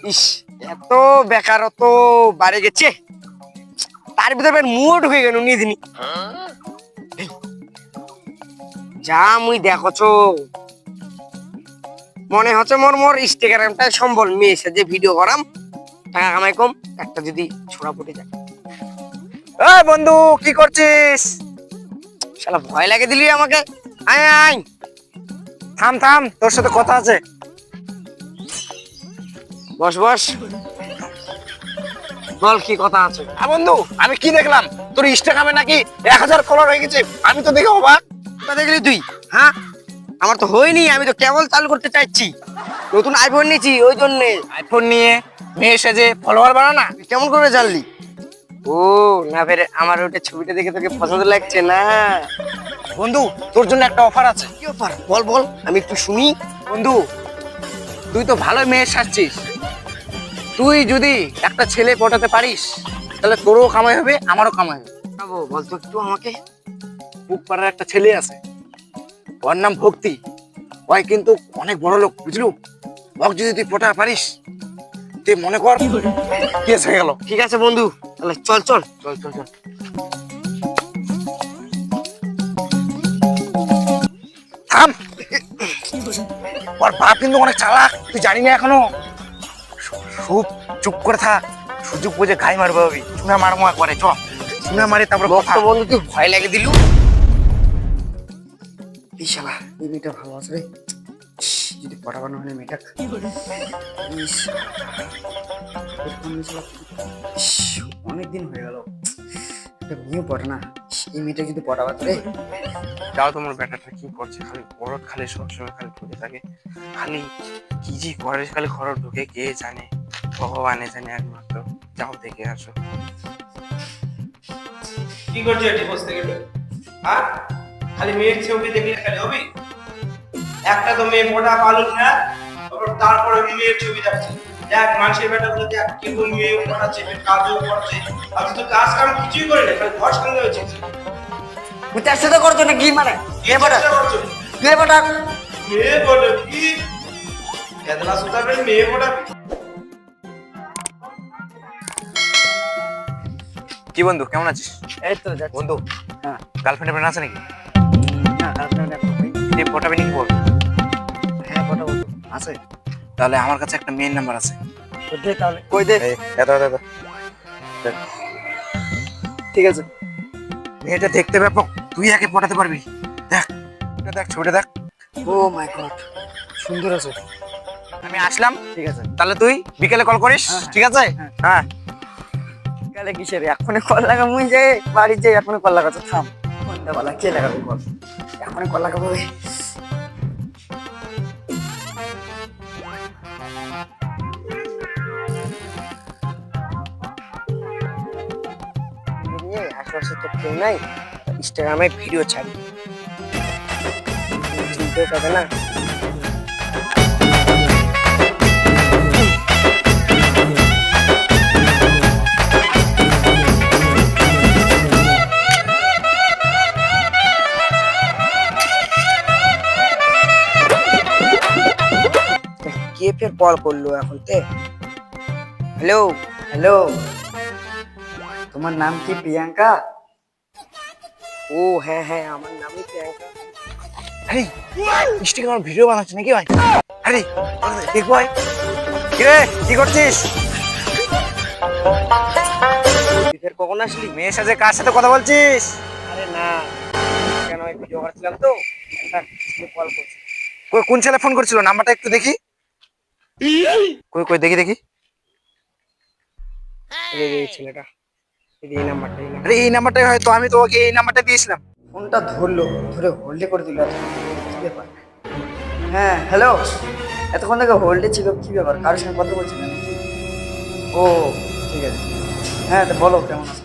ইস, এত বেকারত্ব বাড়ে গেছে, তার ভিতরে মুও ঢুকে গেল নিদিনি। যা মুই দেখছ, মনে হচ্ছে মোর মোর ইনস্টাগ্রামটা সম্বল মেয়ে যে ভিডিও করাম, টাকা কামাই কম, একটা যদি ছোড়া পড়ে যায়। এই বন্ধু, কি করছিস? শালা ভয় লাগে দিলি আমাকে। আয় আয়, থাম থাম, তোর সাথে কথা আছে। বস বস, বল কি কথা আছে। বন্ধু, আমি কি দেখলাম, তোর ইনস্টাগ্রামে নাকি 1000 ফলোয়ার হয়ে গেছে। আমি তো দেখে অবাক। তা দেখলি তুই? হ্যাঁ, আমার তো হয়নি, আমি তো কেবল চালু করতে চাইছি, নতুন আইফোন নিয়েছি ওই জন্যে। আইফোন নিয়ে মেয়ে সেজে ফলোয়ার বাড়া না? তুই কেমন করে জানলি? ও না, ফের আমার ওটা ছবিটা দেখে তোকে পছন্দ লাগছে না? বন্ধু, তোর জন্য একটা অফার আছে। কি অফার? বল বল, আমি একটু শুনি। বন্ধু, তুই তো ভালো মেয়ে সাজছিস। তুই যদি একটা ছেলে পটাতে পারিস, তাহলে তোরও কামাই হবে, আমারও কামাই হবে। বল তো একটু আমাকে। পুকপাড়ার একটা ছেলে আছে, ওর নাম ভক্তি। ওই কিন্তু অনেক বড় লোক, বুঝলু? ওকে যদি তুই পটা পারিস, তুই মনে কর কেস হয়ে গেল। ঠিক আছে বন্ধু, তাহলে চল চল। চল চল চল। থাম, ওর বাপ কিন্তু অনেক চালাক, তুই জানি না এখনো। খুব চুপ করে থাক, সুযোগ বুঝে ঘাই মারবে হবে। শুনে মারমা করে, চ শুনে মারি তারপর কথা। তো বন্ধু তুই ভয় লাগে দিলু। এই শালা, এই মেয়েটা ভালো আছে রে, যদি পটাবানো হলে মেয়েটা। অনেকদিন হয়ে গেল, মেয়েও পটে না। এই মেয়েটা যদি পটাবাত রে। যাও, তোমার ব্যাটাটা কি করছে? খালি বরদ, খালি সবসময় খালি ঢুকে থাকে, খালি কি যে করে, খালি ঘর ঢুকে কে জানে, ভগবানে জানে একমাত্র। যাও দেখে আসো। কি করছো এটি বসতে গেলে? হ্যাঁ, খালি মেয়ের ছবি দেখলে খালি হবি? একটা তো মেয়ে মোটা পালন না, তারপরে মেয়ের ছবি দেখছে। দেখ মানুষের বেটা গুলো দেখ কেমন মেয়ে পড়াচ্ছে, কাজও করছে, আর তুই তো কাজ কাম কিছুই করে না, খালি ঘর সামনে হয়েছে। তুই তার সাথে করছো না কি? মানে মেয়ে পটা, করছো মেয়ে পটা, মেয়ে বলে কি খেদলা সুতাবে মেয়ে পড়াবি? কি বন্ধু, কেমন আছিস? এই তো যাচ্ছে। বন্ধু, হ্যাঁ, গার্লফ্রেন্ড আছে নাকি? না গার্লফ্রেন্ড এখন নেই। তুই পটাবি নাকি বল? হ্যাঁ পটাবো তো। আছে? তাহলে আমার কাছে একটা মেয়ের নাম্বার আছে। কই দে তাহলে, কই দে। ঠিক আছে। মেয়েটা দেখতে ব্যাপক, তুই একে পটাতে পারবি। দেখ, দেখ ছবিটা দেখ। ও মাই গড, সুন্দর আছে। আমি আসলাম, ঠিক আছে। তাহলে তুই বিকেলে কল করিস। হ্যাঁ, ঠিক আছে? হ্যাঁ। হ্যাঁ। কালে কিসের এখনই কল লাগা? মুই যে বাড়ি যাই, এখনই কল লাগাচ্ছে। থাম, ফোনটা বলা কে লাগাবে কল? এখনই কল লাগাবো। আশেপাশে তো কেউ নাই, ইনস্টাগ্রামে ভিডিও ছাড়ি, চিনতেও পাবে না। কে ফের কল করলো এখন তে? হ্যালো হ্যালো, তোমার নাম কি প্রিয়াঙ্কা? ও হ্যাঁ হ্যাঁ, আমার নামই প্রিয়াঙ্কা। আরে, ইনস্টাগ্রামে ভিডিও বানাচ্ছিস নাকি ভাই? আরে দেখ ভাই, কি রে, কি করছিস? তুই ফের কখন আসলি? মেয়ের সাথে কার সাথে কথা বলছিস? আরে না, কেন ভিডিও করছিলাম তো, একটা কল করছি। কই, কোন ছেলে ফোন করছিল? নাম্বারটা একটু দেখি। কই কই, দেখি দেখি। এই ছেলেটা, এই নাম্বারটা, এই আরে এই নাম্বারটাই হয়তো, আমি তোকে এই নাম্বারটা দিয়েছিলাম। ফোনটা ধরলো, ধরে হোল্ডে করে দিল। কি ব্যাপার? হ্যাঁ হ্যালো, এতক্ষণ থেকে হোল্ডে ছিল, কি ব্যাপার? কারোর সঙ্গে কথা বলছিলেন? ও ঠিক আছে, হ্যাঁ তো বলো কেমন আছো?